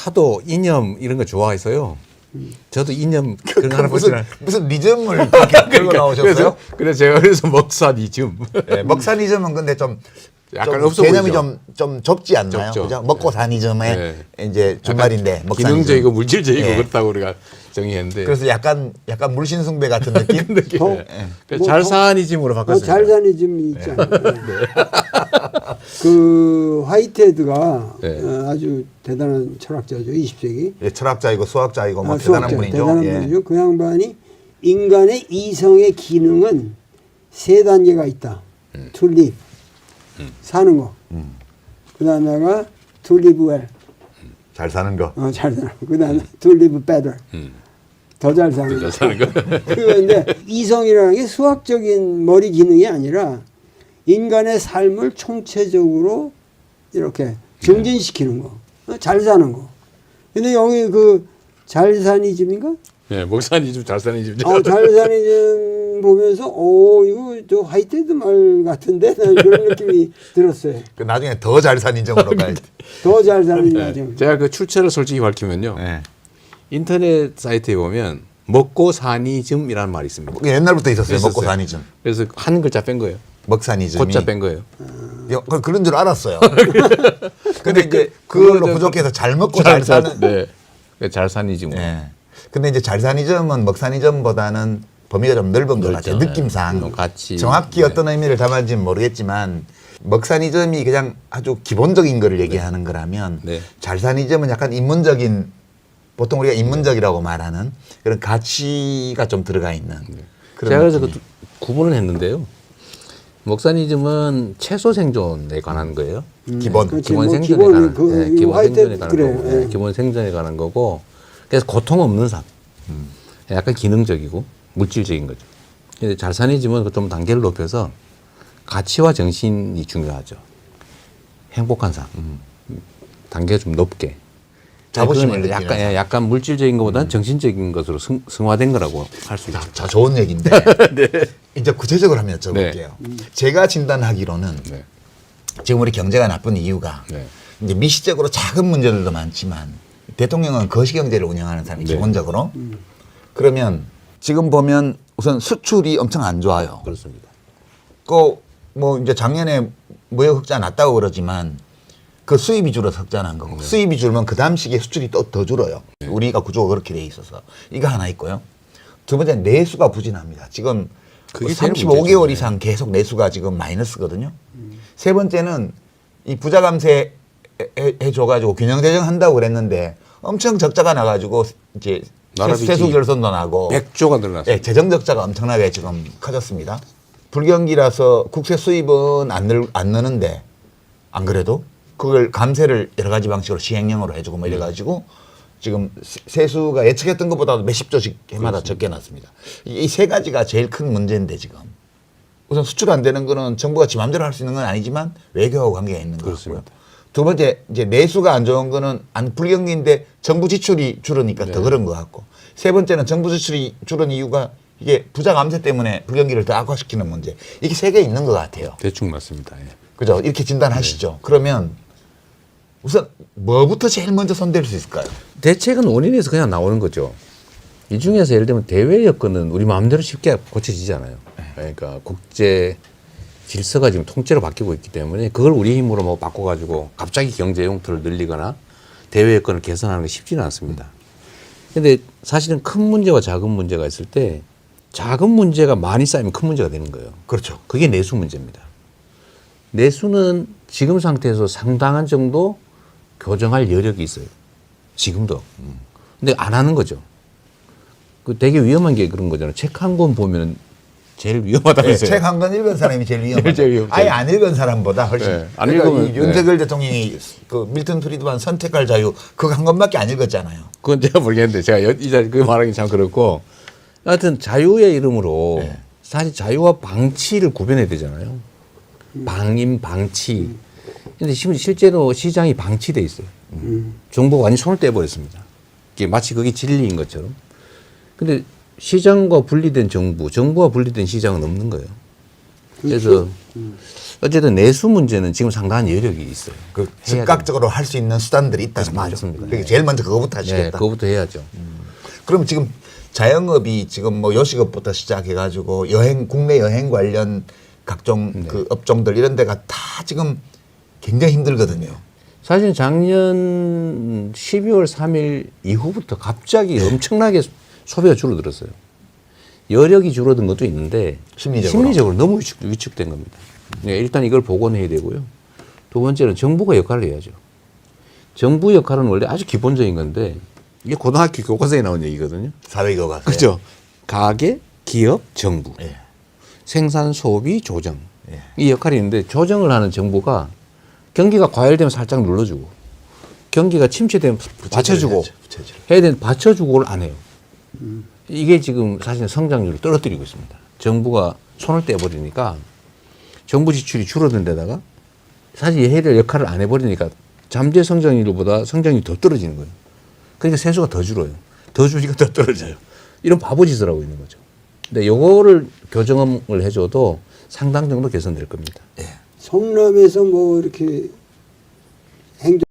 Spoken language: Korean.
하도 이념 이런 거 좋아해서요. 저도 이념 그런 거 하나 무슨 리즘을 들고 나오셨어요? 그래서 제가 그래서 먹사니즘. 네, 먹사니즘은 근데 좀 약간 좀 없어 개념이 보이죠? 좀 좁지 않나요? 좁죠. 그죠? 먹고 사니즘의 네. 이제 준말인데 먹사니즘. 기능적이고 물질적이고 네. 그렇다고 우리가 정의했는데. 그래서 약간 물신숭배 같은 느낌? 잘사니즘으로 바꿨어요. 잘사니즘이 있잖아요. 그 화이트헤드가 네. 아주 대단한 철학자죠. 20세기. 예, 철학자이고 수학자이고 뭐 대단한 분이죠. 대단한 예. 분이죠. 그 양반이 인간의 이성의 기능은 세 단계가 있다. To live, 사는 거. 그 다음에가 to live well, 잘 사는 거. 잘 사는 거. 그 다음에 to live better, 더 잘 사는 거. 사는 거. 그런데 이성이라는 게 수학적인 머리 기능이 아니라 인간의 삶을 총체적으로 이렇게 증진시키는 거. 잘 사는 거. 근데 여기 그 잘사니즘인가? 네, 먹사니즘, 잘사니즘. 잘사니즘 보면서 이거 저 화이트헤드 말 같은데 그런 느낌이 들었어요. 그 나중에 더 잘 사니즘으로 가야지. 더 잘 사는 과정. 제가 그 출처를 솔직히 밝히면요. 네. 인터넷 사이트에 보면 먹고 사니즘이라는 말이 있습니다. 옛날부터 있었어요. 있었어요. 먹고 사니즘. 그래서 한 글자 뺀 거예요. 먹사니즘이. 고자 뺀 거예요. 그런 줄 알았어요. 근데 이제 그걸로 부족해서 잘 먹고 잘 사는. 네. 잘사니즘. 예. 근데 이제 잘사니즘은 먹사니즘보다는 범위가 좀 넓은 것 같아요. 느낌상. 같이. 정확히 어떤 의미를 담았는지는 모르겠지만 먹사니즘이 그냥 아주 기본적인 거를 얘기하는 거라면 네. 잘사니즘은 약간 인문적인, 보통 우리가 인문적이라고 말하는 그런 가치가 좀 들어가 있는 그런 제가 그래서 느낌이에요. 구분을 했는데요. 먹사니즘은 채소 생존에 관한 거예요. 기본. 그렇지. 기본 뭐 생존에 기본이 관한, 그 기본 화이트 생존에 관한 그래. 거고, 예. 기본 생존에 관한 거고, 그래서 고통 없는 삶, 약간 기능적이고 물질적인 거죠. 근데 잘사니즘은 좀 단계를 높여서 가치와 정신이 중요하죠. 행복한 삶, 단계가 좀 높게. 자부심을 그건 느끼는 삶. 약간 물질적인 것보다는 정신적인 것으로 승화된 거라고 할 수 있죠. 자, 좋은 얘기인데 이제 구체적으로 한번 여쭤볼게요. 제가 진단하기로는 네. 지금 우리 경제가 나쁜 이유가 네. 이제 미시적으로 작은 문제들도 많지만 대통령은 거시경제를 운영하는 사람이 네. 기본적으로 그러면 지금 보면 우선 수출이 엄청 안 좋아요. 그렇습니다. 뭐 이제 작년에 무역 흑자 났다고 그러지만 그 수입이 줄어서 흑자 난 거고 수입이 줄면 그 다음 시기에 수출이 또 더 줄어요. 우리가 구조가 그렇게 돼 있어서 이거 하나 있고요. 두 번째 내수가 부진합니다. 지금 그게 제일 35개월 문제죠. 이상 계속 내수가 지금 마이너스거든요. 세 번째는 이 부자 감세 해줘가지고 균형 조정한다고 그랬는데 엄청 적자가 나가지고 이제 나라빚이 세수 결손도 나고 100조가 늘어났습니다. 예, 재정 적자가 엄청나게 지금 커졌습니다. 불경기라서 국세 수입은 안 느는데 안 그래도 그걸 감세를 여러 가지 방식으로 시행령으로 해주고 뭐 이래가지고 지금 세수가 예측했던 것보다도 몇십 조씩 해마다 적게 났습니다. 이 세 가지가 제일 큰 문제인데 지금 우선 수출 안 되는 거는 정부가 지 맘대로 할 수 있는 건 아니지만 외교하고 관계가 있는 것 같고요. 두 번째 이제 내수가 안 좋은 거는 불경기인데 정부 지출이 줄으니까 더 그런 것 같고 세 번째는 정부 지출이 줄은 이유가 이게 부자 감세 때문에 불경기를 더 악화시키는 문제. 이게 세 개 있는 것 같아요. 대충 맞습니다. 예. 그죠? 이렇게 진단하시죠. 그러면 우선 뭐부터 제일 먼저 손댈 수 있을까요? 대책은 원인에서 그냥 나오는 거죠. 이 중에서 예를 들면 대외 여건은 우리 마음대로 쉽게 고쳐지잖아요. 그러니까 국제 질서가 지금 통째로 바뀌고 있기 때문에 그걸 우리 힘으로 뭐 바꿔가지고 갑자기 경제 용토를 늘리거나 대외 여건을 개선하는 게 쉽지는 않습니다. 근데 사실은 큰 문제와 작은 문제가 있을 때 작은 문제가 많이 쌓이면 큰 문제가 되는 거예요. 그렇죠. 그게 내수 문제입니다. 내수는 지금 상태에서 상당한 정도 교정할 여력이 있어요. 지금도. 근데 안 하는 거죠. 그 되게 위험한 게 그런 거잖아요. 책 한 권 보면 제일 위험하다면서요. 책 한 권 읽은 사람이 제일 위험하죠. 제일 위험하죠. 아예 안 읽은 사람보다 훨씬. 네, 안 그러니까 읽으면, 이 윤석열 대통령이 그 밀턴 프리드만 선택할 자유 그거 한 권밖에 안 읽었잖아요. 그건 제가 모르겠는데 제가 이 자리 그 말하기 참 그렇고 하여튼 자유의 이름으로 네. 사실 자유와 방치를 구별해야 되잖아요. 방임, 방치. 근데 실제로 시장이 방치돼 있어요. 정부가 완전 손을 떼버렸습니다. 이게 마치 그게 진리인 것처럼. 근데 시장과 분리된 정부, 정부와 분리된 시장은 없는 거예요. 그래서 어쨌든 내수 문제는 지금 상당한 여력이 있어요. 그 즉각적으로 할 수 있는 수단들이 있다는 거죠. 맞습니다. 그러니까 제일 먼저 그거부터 네, 하시겠다. 그거부터 해야죠. 그럼 지금 자영업이 지금 뭐 요식업부터 시작해가지고 국내 여행 관련 각종 그 업종들 이런 데가 다 지금 굉장히 힘들거든요. 사실 작년 12월 3일 이후부터 갑자기 엄청나게 소비가 줄어들었어요. 여력이 줄어든 것도 있는데 심리적으로. 너무 위축된 겁니다. 네, 일단 이걸 복원해야 되고요. 두 번째는 정부가 역할을 해야죠. 정부 역할은 원래 아주 기본적인 건데 이게 고등학교 교과서에 나온 얘기거든요. 사회교과서. 그렇죠. 가계, 기업, 정부. 예. 생산, 소비, 조정. 예. 이 역할이 있는데 조정을 하는 정부가 경기가 과열되면 살짝 눌러주고 경기가 침체되면 받쳐주고 부채질. 해야 되는데 받쳐주고를 안 해요. 이게 지금 사실 성장률을 떨어뜨리고 있습니다. 정부가 손을 떼버리니까 정부 지출이 줄어든 데다가 사실 해야 될 역할을 안 해버리니까 잠재 성장률보다 성장률이 더 떨어지는 거예요. 그러니까 세수가 더 줄어요. 더 줄이니까 더 떨어져요. 이런 바보짓을 하고 있는 거죠. 근데 요거를 교정을 해줘도 상당 정도 개선될 겁니다. 성남에서 뭐 이렇게 행정